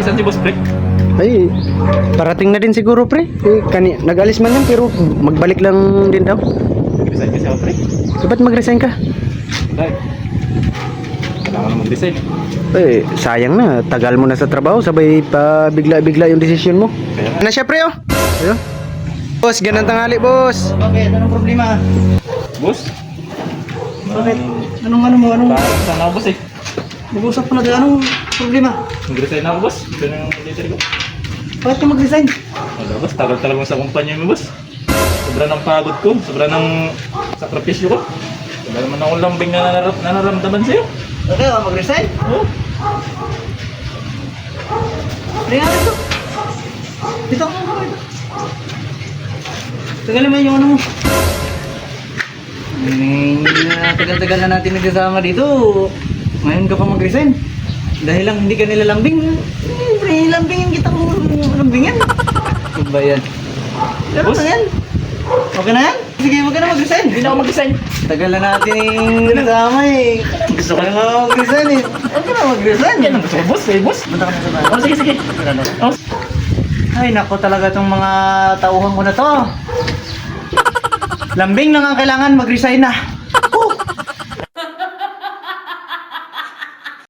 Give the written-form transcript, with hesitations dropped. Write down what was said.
Saan si boss, pre? Ay, parating na din siguro pre. Nag-alis man lang pero magbalik lang din daw. Mag-resign kasi ako, pre. So, ba't mag-resign ka? Dahil, kailangan na mag-resign. Eh, sayang na. Tagal mo na sa trabaho. Sabay pa bigla-bigla yung desisyon mo. Kaya, Ano siya pre oh? Ayun. Boss, ganang tanghali boss. Bakit? Anong problema? boss? Bakit? Anong Parang saan ako, boss, eh. Nag-usap pa na tayo. Anong problema? Mag-resign na ako, boss. Ito na yung leader ko. Bakit ka mag-resign? Wala, boss. Tagal talaga sa kumpanya mo, boss. Sobra ng pagod ko. Sobra ng sakripisyo ko. Wala naman akong lambing na nararamdaman sa'yo. Okay, mag-resign? Oo. Ringan ito. Dito ako mo. Tagalin mo yung ano mo. Tagal-tagal na natin nagkasama dito. Ngayon ka pa mag-resign. Dahil lang hindi ka nilalambing. Nilalambingin kita kung lambingan. Ano ba yan? Ano Boss? na yan? Okay na yan? Sige, wag ka na mag-resign. Hindi na ako mag-resign. Tagal na natin nagkasama eh. Gusto ko Wag ka na mag-resign eh. Wag ka na mag-resign. Yan ang gusto ko, boss. Eh, boss. Punta ka na sa bahay. Oh, sige, sige. Oh, Ay, nako talaga tong mga tauhan ko na to. Lambing na nga kailangan mag-resign na.